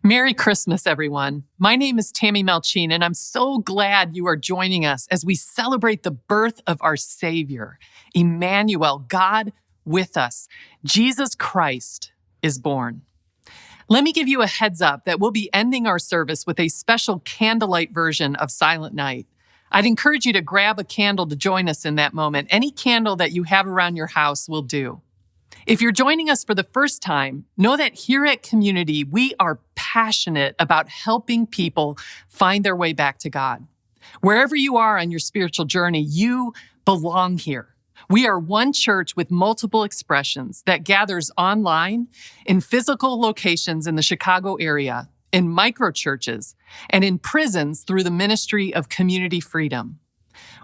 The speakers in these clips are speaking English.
Merry Christmas, everyone. My name is Tammy Melchine, and I'm so glad you are joining us as we celebrate the birth of our Savior, Emmanuel, God with us. Jesus Christ is born. Let me give you a heads up that we'll be ending our service with a special candlelight version of Silent Night. I'd encourage you to grab a candle to join us in that moment. Any candle that you have around your house will do. If you're joining us for the first time, know that here at Community, we are passionate about helping people find their way back to God. Wherever you are on your spiritual journey, you belong here. We are one church with multiple expressions that gathers online, in physical locations in the Chicago area, in micro-churches, and in prisons through the ministry of Community Freedom.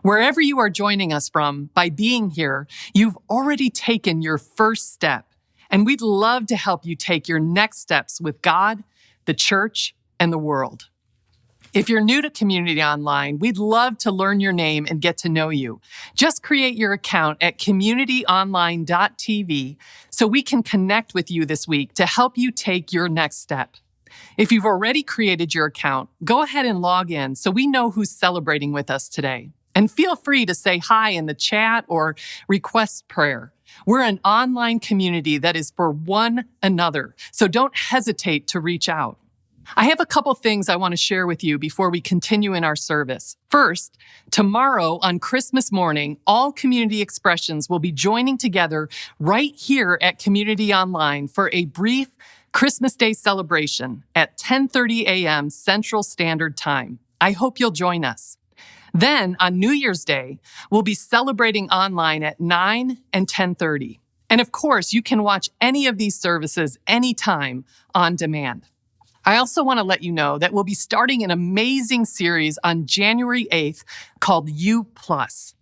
Wherever you are joining us from, by being here, you've already taken your first step, and we'd love to help you take your next steps with God, the church, and the world. If you're new to Community Online, we'd love to learn your name and get to know you. Just create your account at communityonline.tv so we can connect with you this week to help you take your next step. If you've already created your account, go ahead and log in so we know who's celebrating with us today. And feel free to say hi in the chat or request prayer. We're an online community that is for one another, so don't hesitate to reach out. I have a couple things I want to share with you before we continue in our service. First, tomorrow on Christmas morning, all community expressions will be joining together right here at Community Online for a brief Christmas Day celebration at 10:30 a.m. Central Standard Time. I hope you'll join us. Then, on New Year's Day, we'll be celebrating online at 9 and 10:30. And of course, you can watch any of these services anytime on demand. I also want to let you know that we'll be starting an amazing series on January 8th called You Plus.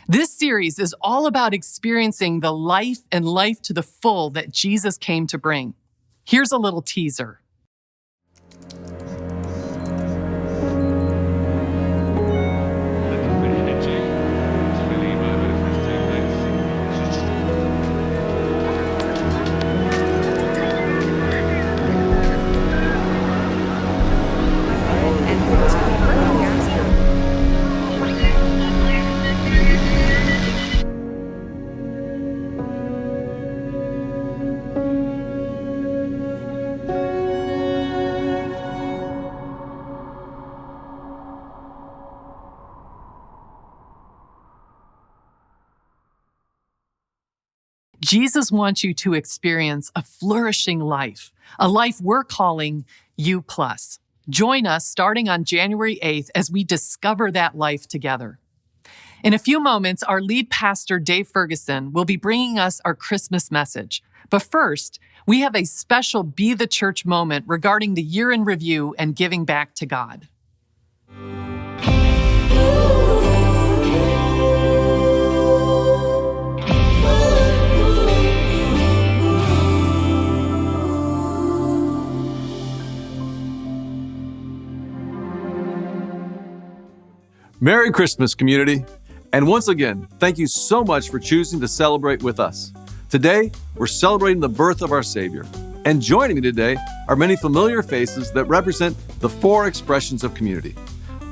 This series is all about experiencing the life and life to the full that Jesus came to bring. Here's a little teaser. Jesus wants you to experience a flourishing life, a life we're calling You Plus. Join us starting on January 8th as we discover that life together. In a few moments, our lead pastor, Dave Ferguson, will be bringing us our Christmas message. But first, we have a special Be the Church moment regarding the year in review and giving back to God. Merry Christmas, community. And once again, thank you so much for choosing to celebrate with us. Today, we're celebrating the birth of our Savior. And joining me today are many familiar faces that represent the four expressions of community: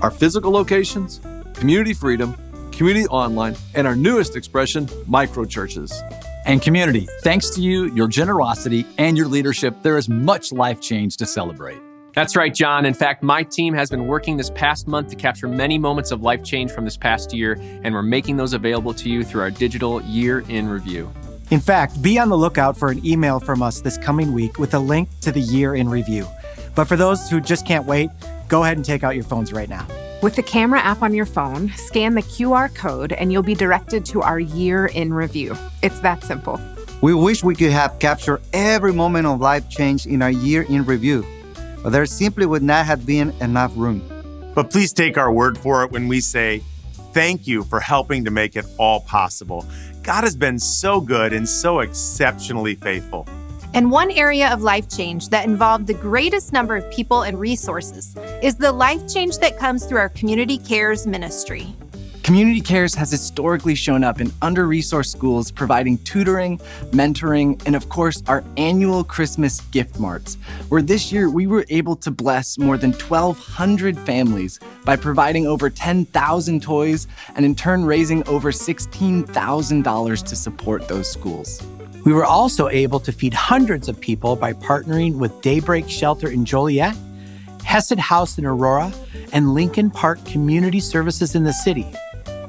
our physical locations, Community Freedom, Community Online, and our newest expression, micro-churches. And community, thanks to you, your generosity, and your leadership, there is much life change to celebrate. That's right, John. In fact, my team has been working this past month to capture many moments of life change from this past year, and we're making those available to you through our digital Year in Review. In fact, be on the lookout for an email from us this coming week with a link to the Year in Review. But for those who just can't wait, go ahead and take out your phones right now. With the camera app on your phone, scan the QR code and you'll be directed to our Year in Review. It's that simple. We wish we could have captured every moment of life change in our Year in Review, but there simply would not have been enough room. But please take our word for it when we say, thank you for helping to make it all possible. God has been so good and so exceptionally faithful. And one area of life change that involved the greatest number of people and resources is the life change that comes through our Community Cares ministry. Community Cares has historically shown up in under-resourced schools, providing tutoring, mentoring, and of course, our annual Christmas gift marts, where this year we were able to bless more than 1,200 families by providing over 10,000 toys and in turn raising over $16,000 to support those schools. We were also able to feed hundreds of people by partnering with Daybreak Shelter in Joliet, Hesed House in Aurora, and Lincoln Park Community Services in the city.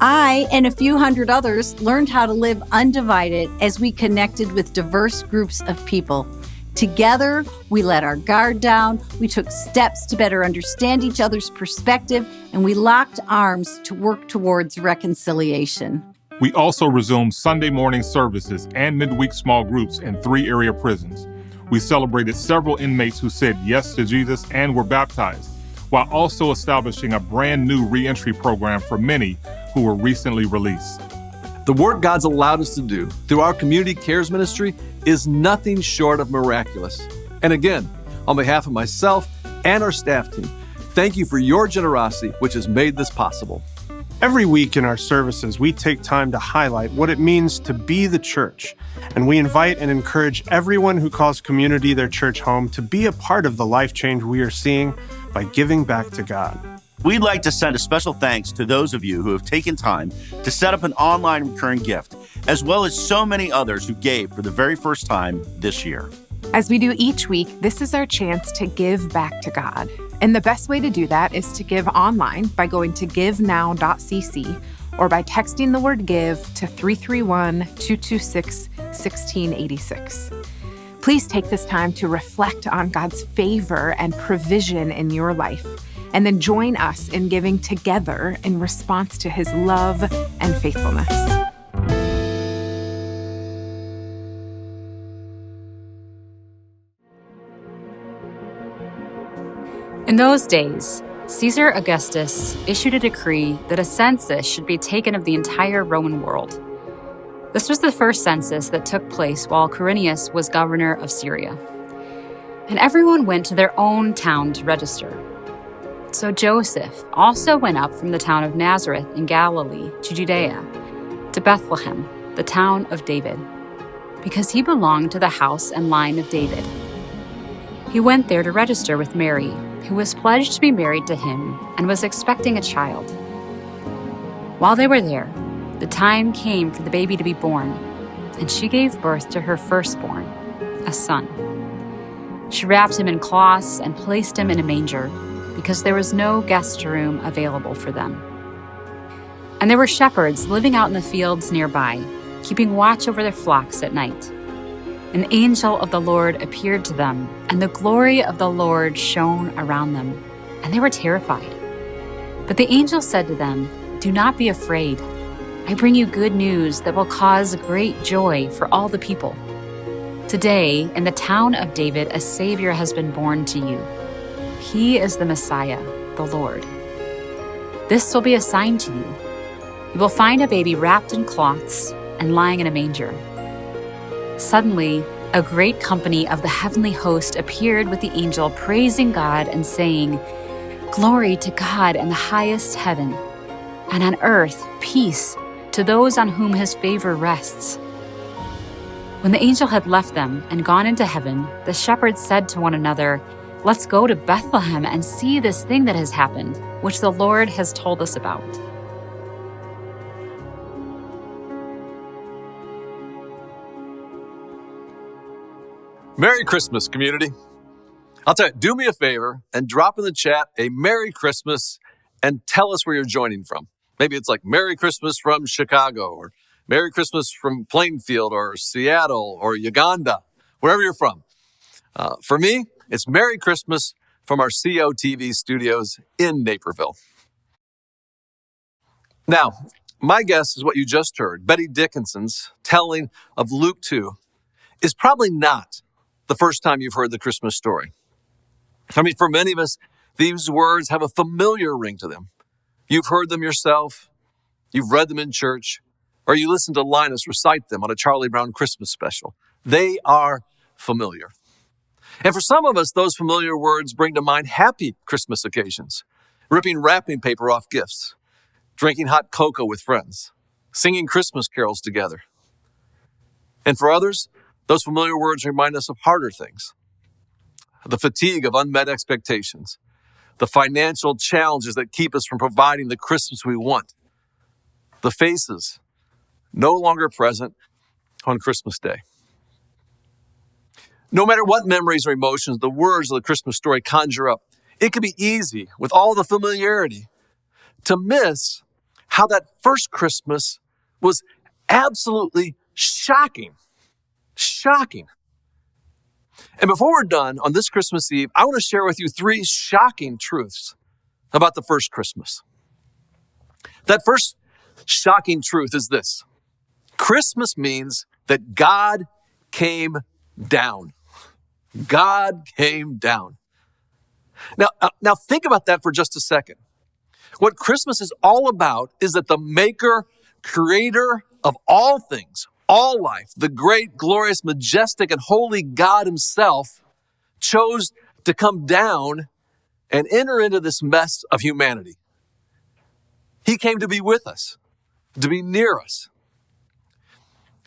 I and a few hundred others learned how to live undivided as we connected with diverse groups of people. Together, we let our guard down, we took steps to better understand each other's perspective, and we locked arms to work towards reconciliation. We also resumed Sunday morning services and midweek small groups in 3 area prisons. We celebrated several inmates who said yes to Jesus and were baptized, while also establishing a brand new reentry program for many who were recently released. The work God's allowed us to do through our Community Cares ministry is nothing short of miraculous. And again, on behalf of myself and our staff team, thank you for your generosity, which has made this possible. Every week in our services, we take time to highlight what it means to be the church. And we invite and encourage everyone who calls Community their church home to be a part of the life change we are seeing by giving back to God. We'd like to send a special thanks to those of you who have taken time to set up an online recurring gift, as well as so many others who gave for the very first time this year. As we do each week, this is our chance to give back to God. And the best way to do that is to give online by going to givenow.cc or by texting the word give to 331-226-1686. Please take this time to reflect on God's favor and provision in your life, and then join us in giving together in response to his love and faithfulness. In those days, Caesar Augustus issued a decree that a census should be taken of the entire Roman world. This was the first census that took place while Quirinius was governor of Syria. And everyone went to their own town to register. So Joseph also went up from the town of Nazareth in Galilee to Judea, to Bethlehem, the town of David, because he belonged to the house and line of David. He went there to register with Mary, who was pledged to be married to him and was expecting a child. While they were there, the time came for the baby to be born, and she gave birth to her firstborn, a son. She wrapped him in cloths and placed him in a manger, because there was no guest room available for them. And there were shepherds living out in the fields nearby, keeping watch over their flocks at night. An angel of the Lord appeared to them, and the glory of the Lord shone around them, and they were terrified. But the angel said to them, "Do not be afraid. I bring you good news that will cause great joy for all the people. Today, in the town of David, a Savior has been born to you. He is the Messiah, the Lord. This will be a sign to you. You will find a baby wrapped in cloths and lying in a manger." Suddenly, a great company of the heavenly host appeared with the angel, praising God and saying, "Glory to God in the highest heaven, and on earth peace to those on whom his favor rests." When the angel had left them and gone into heaven, the shepherds said to one another, "Let's go to Bethlehem and see this thing that has happened, which the Lord has told us about." Merry Christmas, community. I'll tell you, do me a favor and drop in the chat a Merry Christmas and tell us where you're joining from. Maybe it's like Merry Christmas from Chicago, or Merry Christmas from Plainfield, or Seattle, or Uganda, wherever you're from. For me, it's Merry Christmas from our COTV studios in Naperville. Now, my guess is what you just heard, Betty Dickinson's telling of Luke 2, is probably not the first time you've heard the Christmas story. I mean, for many of us, these words have a familiar ring to them. You've heard them yourself, you've read them in church, or you listened to Linus recite them on a Charlie Brown Christmas special. They are familiar. And for some of us, those familiar words bring to mind happy Christmas occasions, ripping wrapping paper off gifts, drinking hot cocoa with friends, singing Christmas carols together. And for others, those familiar words remind us of harder things. The fatigue of unmet expectations, the financial challenges that keep us from providing the Christmas we want, the faces no longer present on Christmas Day. No matter what memories or emotions the words of the Christmas story conjure up, it can be easy, with all the familiarity, to miss how that first Christmas was absolutely shocking. Shocking. And before we're done on this Christmas Eve, I want to share with you 3 shocking truths about the first Christmas. That first shocking truth is this: Christmas means that God came down. God came down. Now think about that for just a second. What Christmas is all about is that the maker, creator of all things, all life, the great, glorious, majestic, and holy God himself chose to come down and enter into this mess of humanity. He came to be with us, to be near us.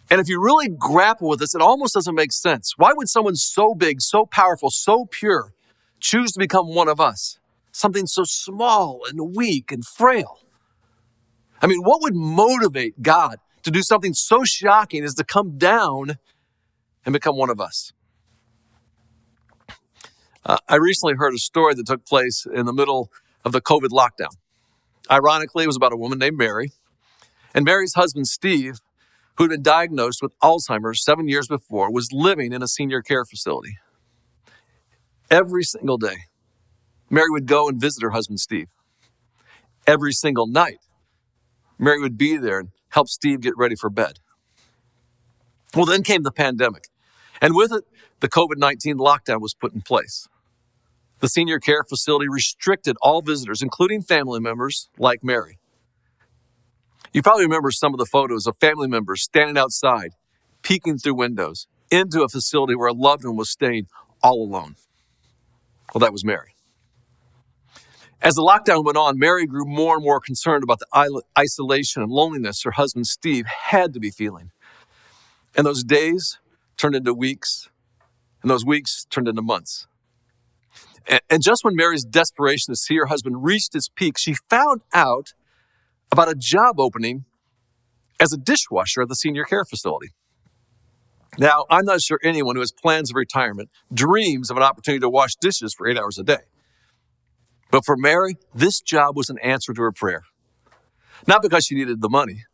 And if you really grapple with this, it almost doesn't make sense. Why would someone so big, so powerful, so pure choose to become one of us? Something so small and weak and frail. I mean, what would motivate God to do something so shocking as to come down and become one of us? I recently heard a story that took place in the middle of the COVID lockdown. Ironically, it was about a woman named Mary. And Mary's husband, Steve, who had been diagnosed with Alzheimer's 7 years before, was living in a senior care facility. Every single day, Mary would go and visit her husband, Steve. Every single night, Mary would be there and help Steve get ready for bed. Well, then came the pandemic. And with it, the COVID-19 lockdown was put in place. The senior care facility restricted all visitors, including family members like Mary. You probably remember some of the photos of family members standing outside, peeking through windows into a facility where a loved one was staying all alone. Well, that was Mary. As the lockdown went on, Mary grew more and more concerned about the isolation and loneliness her husband Steve had to be feeling. And those days turned into weeks, and those weeks turned into months. And just when Mary's desperation to see her husband reached its peak, she found out about a job opening as a dishwasher at the senior care facility. Now, I'm not sure anyone who has plans of retirement dreams of an opportunity to wash dishes for 8 hours a day. But for Mary, this job was an answer to her prayer. Not because she needed the money,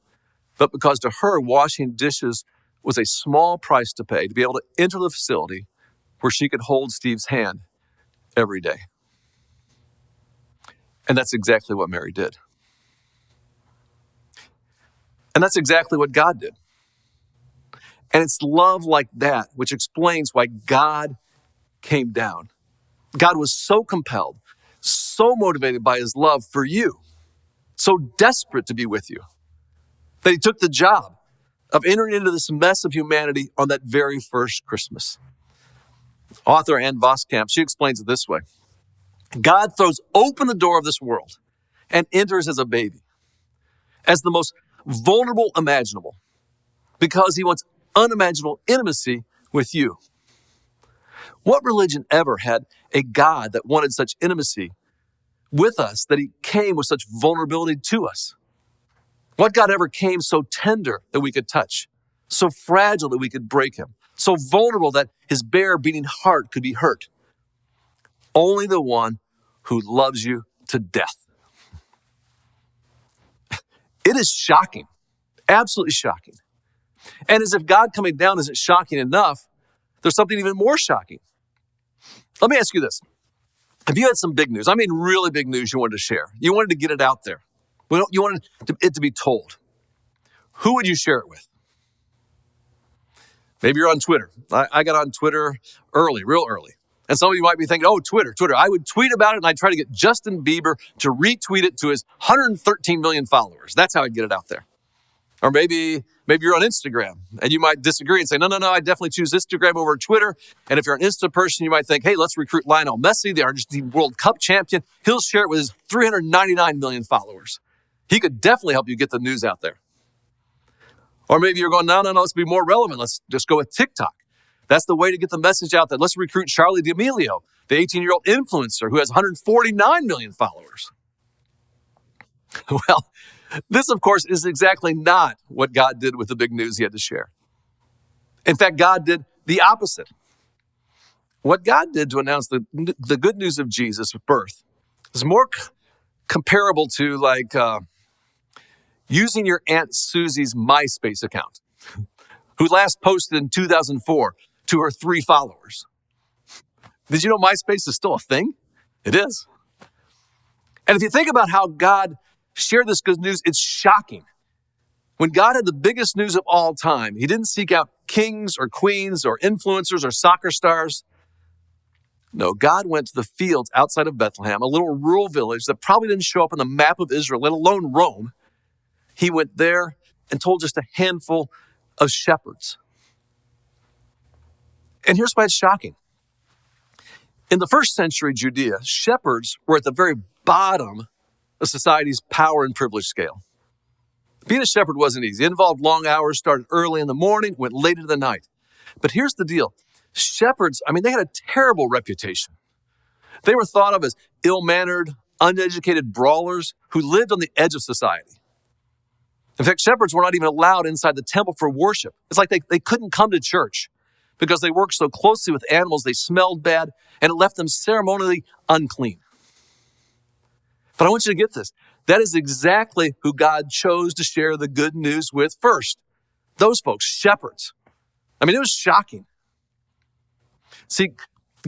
but because to her, washing dishes was a small price to pay to be able to enter the facility where she could hold Steve's hand every day. And that's exactly what Mary did. And that's exactly what God did. And it's love like that which explains why God came down. God was so compelled, so motivated by his love for you, so desperate to be with you, that he took the job of entering into this mess of humanity on that very first Christmas. Author Ann Voskamp, she explains it this way: God throws open the door of this world and enters as a baby, as the most vulnerable imaginable, because he wants unimaginable intimacy with you. What religion ever had a God that wanted such intimacy with us, that he came with such vulnerability to us? What God ever came so tender that we could touch, so fragile that we could break him, so vulnerable that his bare beating heart could be hurt? Only the one who loves you to death. It is shocking, absolutely shocking. And as if God coming down isn't shocking enough, there's something even more shocking. Let me ask you this. If you had some big news, I mean really big news you wanted to share, you wanted to get it out there, you wanted it to be told, who would you share it with? Maybe you're on Twitter. I got on Twitter early, real early. And some of you might be thinking, oh, Twitter. I would tweet about it and I'd try to get Justin Bieber to retweet it to his 113 million followers. That's how I'd get it out there. Or maybe you're on Instagram and you might disagree and say, no, I definitely choose Instagram over Twitter. And if you're an Insta person, you might think, hey, let's recruit Lionel Messi, the Argentine World Cup champion. He'll share it with his 399 million followers. He could definitely help you get the news out there. Or maybe you're going, no, let's be more relevant. Let's just go with TikTok. That's the way to get the message out there. Let's recruit Charlie D'Amelio, the 18-year-old influencer who has 149 million followers. Well, this, of course, is exactly not what God did with the big news he had to share. In fact, God did the opposite. What God did to announce the good news of Jesus' birth is more comparable to like using your Aunt Susie's MySpace account, who last posted in 2004 to her 3 followers. Did you know MySpace is still a thing? It is. And if you think about how God shared this good news, it's shocking. When God had the biggest news of all time, he didn't seek out kings or queens or influencers or soccer stars. No, God went to the fields outside of Bethlehem, a little rural village that probably didn't show up on the map of Israel, let alone Rome. He went there and told just a handful of shepherds. And here's why it's shocking. In the first century Judea, shepherds were at the very bottom of society's power and privilege scale. Being a shepherd wasn't easy. It involved long hours, started early in the morning, went late into the night. But here's the deal. Shepherds, they had a terrible reputation. They were thought of as ill-mannered, uneducated brawlers who lived on the edge of society. In fact, shepherds were not even allowed inside the temple for worship. It's like they couldn't come to church because they worked so closely with animals, they smelled bad, and it left them ceremonially unclean. But I want you to get this. That is exactly who God chose to share the good news with first. Those folks, shepherds. It was shocking. See,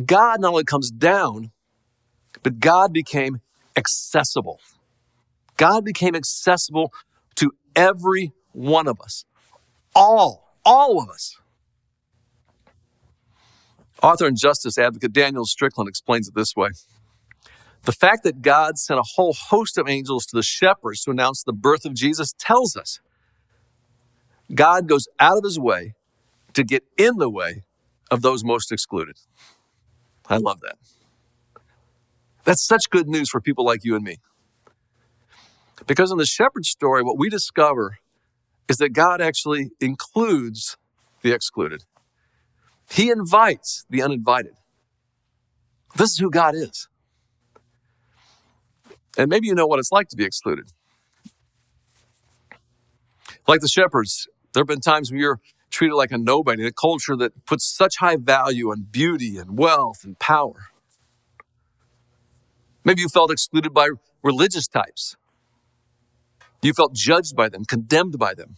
God not only comes down, but God became accessible. God became accessible to every one of us. All of us. Author and justice advocate Daniel Strickland explains it this way. The fact that God sent a whole host of angels to the shepherds to announce the birth of Jesus tells us God goes out of his way to get in the way of those most excluded. I love that. That's such good news for people like you and me. Because in the shepherd story, what we discover is that God actually includes the excluded. He invites the uninvited. This is who God is. And maybe you know what it's like to be excluded. Like the shepherds, there have been times when you're treated like a nobody in a culture that puts such high value on beauty and wealth and power. Maybe you felt excluded by religious types. You felt judged by them, condemned by them.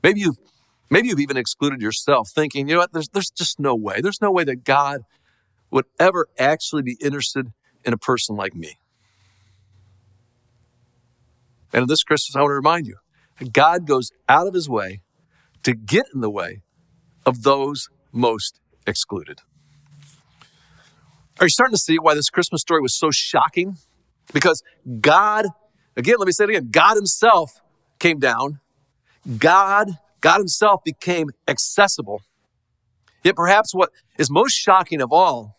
Maybe you've even excluded yourself, thinking, you know what, there's just no way. There's no way that God would ever actually be interested in a person like me. And this Christmas, I want to remind you, that God goes out of his way to get in the way of those most excluded. Are you starting to see why this Christmas story was so shocking? Because God, again, let me say it again, God himself came down. God himself became accessible. Yet perhaps what is most shocking of all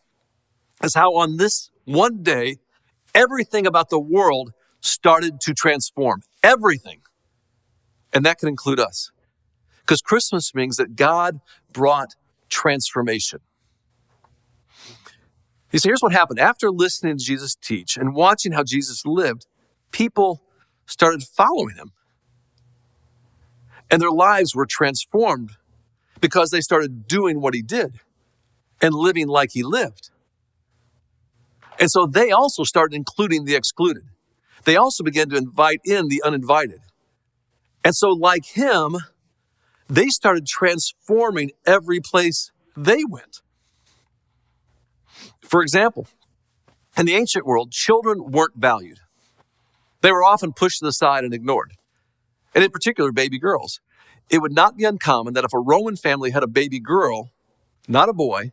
is how on this one day, everything about the world started to transform. Everything. And that can include us. Because Christmas means that God brought transformation. You see, here's what happened. After listening to Jesus teach and watching how Jesus lived, people started following him. And their lives were transformed because they started doing what he did and living like he lived. And so they also started including the excluded. They also began to invite in the uninvited. And so like him, they started transforming every place they went. For example, in the ancient world, children weren't valued. They were often pushed to the side and ignored. And in particular, baby girls. It would not be uncommon that if a Roman family had a baby girl, not a boy,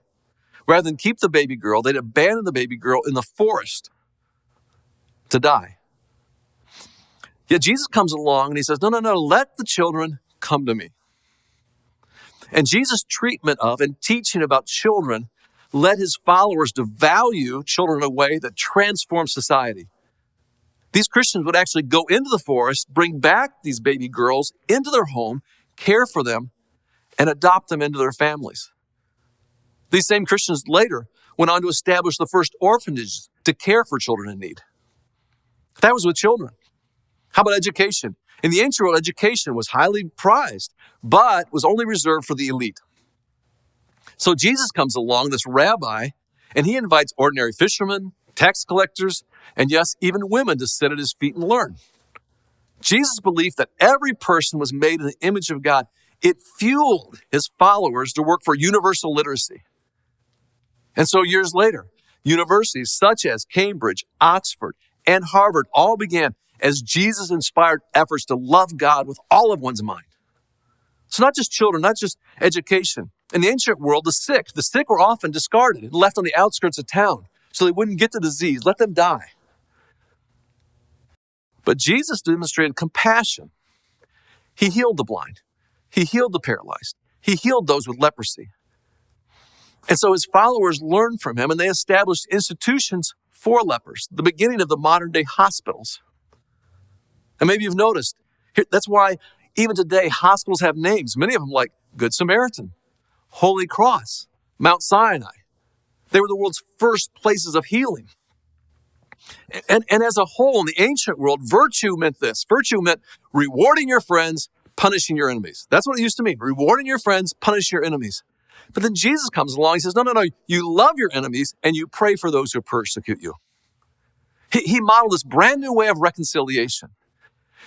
rather than keep the baby girl, they'd abandon the baby girl in the forest to die. Yet Jesus comes along and he says, no, let the children come to me. And Jesus' treatment of and teaching about children led his followers to value children in a way that transformed society. These Christians would actually go into the forest, bring back these baby girls into their home, care for them, and adopt them into their families. These same Christians later went on to establish the first orphanages to care for children in need. That was with children. How about education? In the ancient world, education was highly prized, but was only reserved for the elite. So Jesus comes along, this rabbi, and he invites ordinary fishermen, tax collectors, and yes, even women to sit at his feet and learn. Jesus' belief that every person was made in the image of God, it fueled his followers to work for universal literacy. And so years later, universities such as Cambridge, Oxford, and Harvard all began as Jesus-inspired efforts to love God with all of one's mind. So not just children, not just education. In the ancient world, the sick were often discarded and left on the outskirts of town so they wouldn't get the disease, let them die. But Jesus demonstrated compassion. He healed the blind. He healed the paralyzed. He healed those with leprosy. And so his followers learned from him, and they established institutions for lepers, the beginning of the modern day hospitals. And maybe you've noticed, that's why even today hospitals have names, many of them like Good Samaritan, Holy Cross, Mount Sinai. They were the world's first places of healing. And as a whole, in the ancient world, virtue meant this. Virtue meant rewarding your friends, punishing your enemies. That's what it used to mean. Rewarding your friends, punishing your enemies. But then Jesus comes along, he says, no, you love your enemies and you pray for those who persecute you. He modeled this brand new way of reconciliation.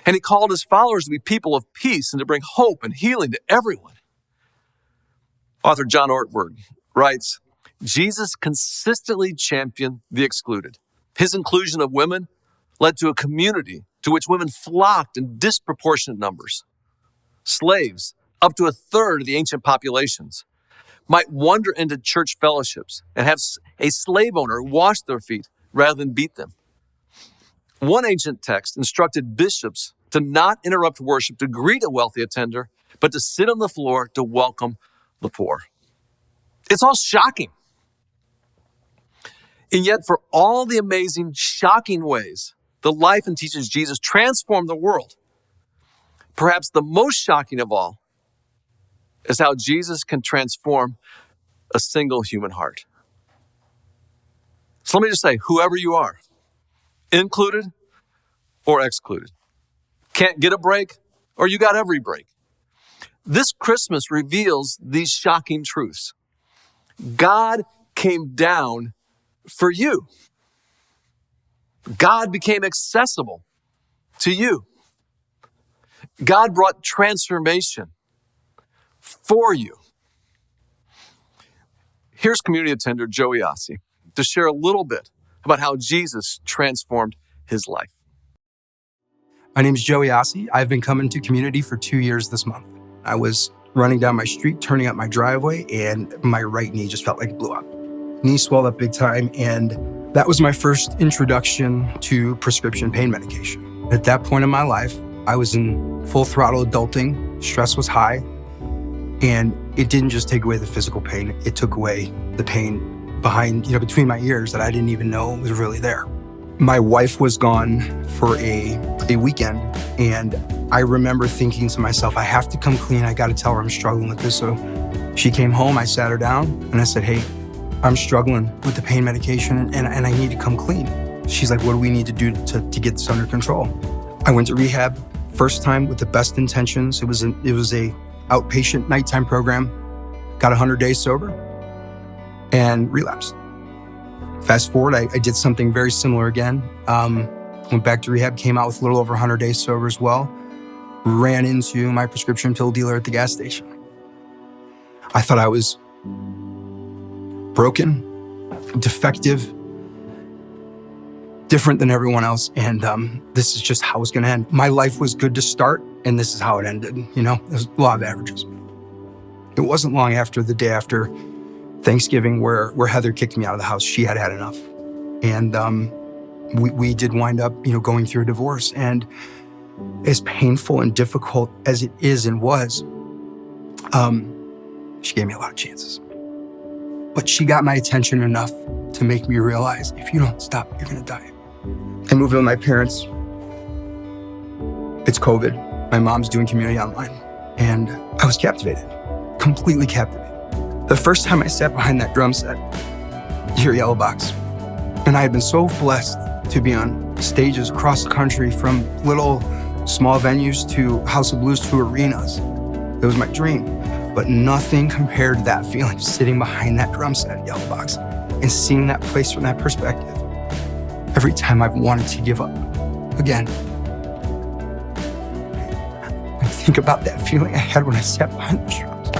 And he called his followers to be people of peace and to bring hope and healing to everyone. Author John Ortberg writes, Jesus consistently championed the excluded. His inclusion of women led to a community to which women flocked in disproportionate numbers. Slaves, up to a third of the ancient populations, might wander into church fellowships and have a slave owner wash their feet rather than beat them. One ancient text instructed bishops to not interrupt worship to greet a wealthy attender, but to sit on the floor to welcome the poor. It's all shocking. And yet, for all the amazing, shocking ways the life and teachings of Jesus transformed the world, perhaps the most shocking of all is how Jesus can transform a single human heart. So let me just say, whoever you are, included or excluded, can't get a break or you got every break. This Christmas reveals these shocking truths. God came down for you. God became accessible to you. God brought transformation for you. Here's community attender Joey Ossie to share a little bit about how Jesus transformed his life. My name is Joey Ossie. I've been coming to community for 2 years this month. I was running down my street, turning up my driveway, and my right knee just felt like it blew up. Knee swelled up big time, and that was my first introduction to prescription pain medication. At that point in my life, I was in full throttle adulting, stress was high, and it didn't just take away the physical pain, it took away the pain behind, between my ears that I didn't even know was really there. My wife was gone for a weekend, and I remember thinking to myself, I have to come clean, I gotta tell her I'm struggling with this. So she came home, I sat her down, and I said, hey, I'm struggling with the pain medication and I need to come clean. She's like, what do we need to do to get this under control? I went to rehab, first time with the best intentions. It was a outpatient nighttime program, got 100 days sober and relapsed. Fast forward, I did something very similar again. Went back to rehab, came out with a little over 100 days sober as well. Ran into my prescription pill dealer at the gas station. I thought I was broken, defective, different than everyone else. And this is just how it's gonna end. My life was good to start, and this is how it ended. There's a law of averages. It wasn't long after the day after Thanksgiving where Heather kicked me out of the house. She had had enough. And we did wind up, going through a divorce. And as painful and difficult as it is and was, she gave me a lot of chances. But she got my attention enough to make me realize, if you don't stop, you're gonna die. I moved in with my parents. It's COVID. My mom's doing community online. And I was captivated, completely captivated. The first time I sat behind that drum set, you hear Yellow Box. And I had been so blessed to be on stages across the country, from little small venues to House of Blues to arenas. It was my dream. But nothing compared to that feeling, sitting behind that drum set, Yellow Box, and seeing that place from that perspective. Every time I've wanted to give up again. I think about that feeling I had when I sat behind the drums.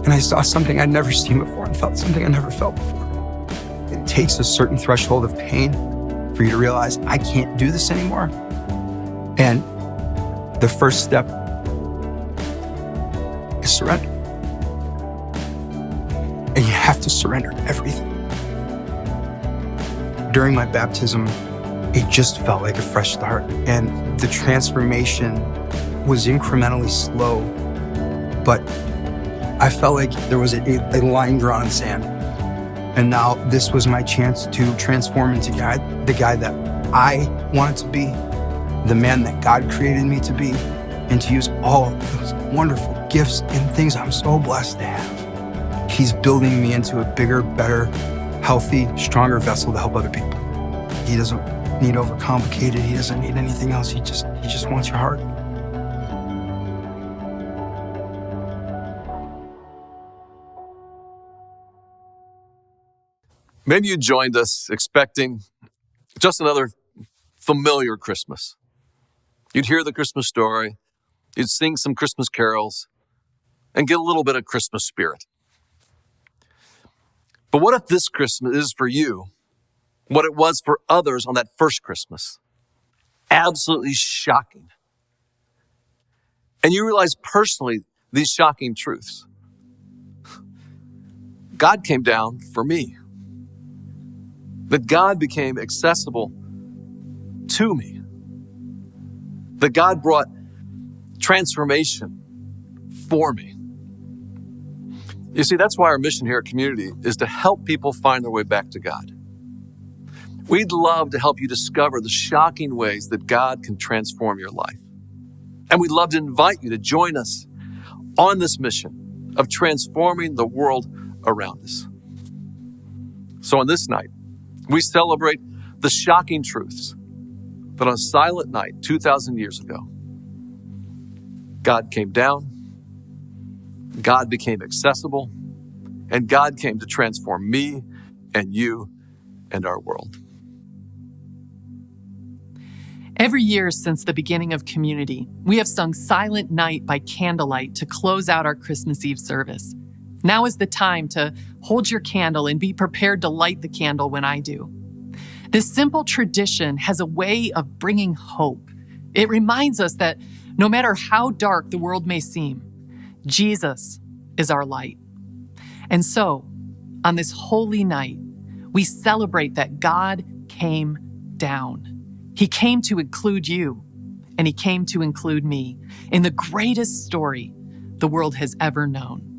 And I saw something I'd never seen before and felt something I never felt before. It takes a certain threshold of pain for you to realize, I can't do this anymore. And the first step is surrender. And you have to surrender everything. During my baptism, it just felt like a fresh start. And the transformation was incrementally slow, but I felt like there was a line drawn in sand. And now this was my chance to transform into the guy that I wanted to be, the man that God created me to be, and to use all of those wonderful gifts and things I'm so blessed to have. He's building me into a bigger, better, healthy, stronger vessel to help other people. He doesn't need overcomplicated. He doesn't need anything else. He just wants your heart. Maybe you joined us expecting just another familiar Christmas. You'd hear the Christmas story, you'd sing some Christmas carols, and get a little bit of Christmas spirit. But what if this Christmas is for you what it was for others on that first Christmas? Absolutely shocking. And you realize personally these shocking truths. God came down for me. That God became accessible to me. That God brought transformation for me. You see, that's why our mission here at Community is to help people find their way back to God. We'd love to help you discover the shocking ways that God can transform your life. And we'd love to invite you to join us on this mission of transforming the world around us. So on this night, we celebrate the shocking truths that on a silent night 2,000 years ago, God came down, God became accessible, and God came to transform me and you and our world. Every year since the beginning of Community, we have sung Silent Night by candlelight to close out our Christmas Eve service. Now is the time to hold your candle and be prepared to light the candle when I do. This simple tradition has a way of bringing hope. It reminds us that no matter how dark the world may seem, Jesus is our light. And so, on this holy night, we celebrate that God came down. He came to include you, and he came to include me in the greatest story the world has ever known.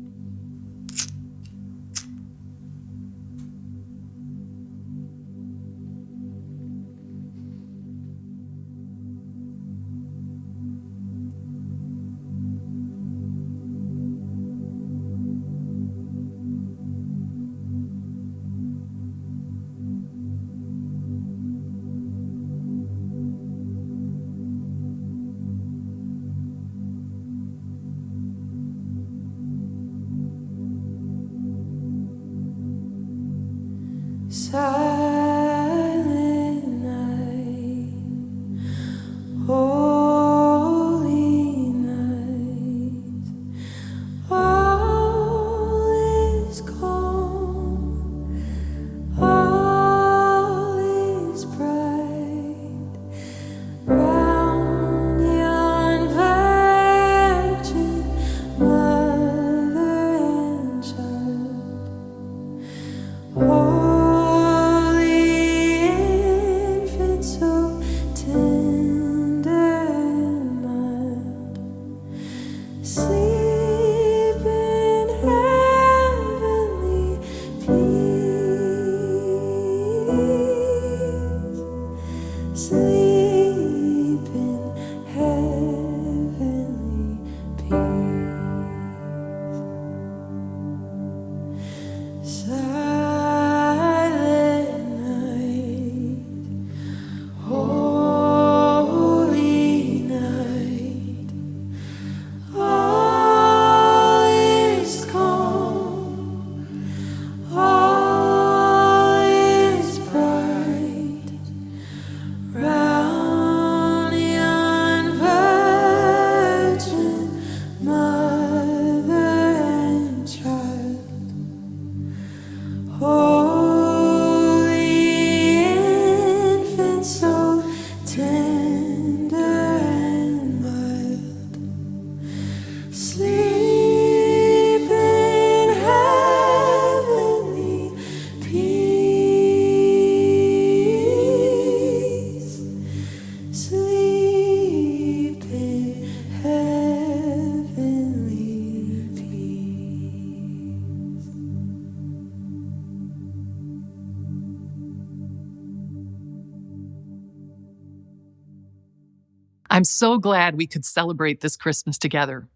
I'm so glad we could celebrate this Christmas together.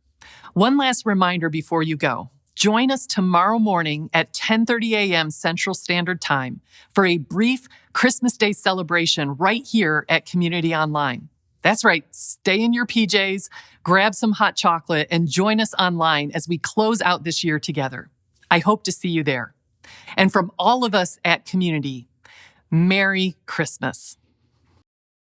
One last reminder before you go. Join us tomorrow morning at 10:30 a.m. Central Standard Time for a brief Christmas Day celebration right here at Community Online. That's right, stay in your PJs, grab some hot chocolate, and join us online as we close out this year together. I hope to see you there. And from all of us at Community, Merry Christmas.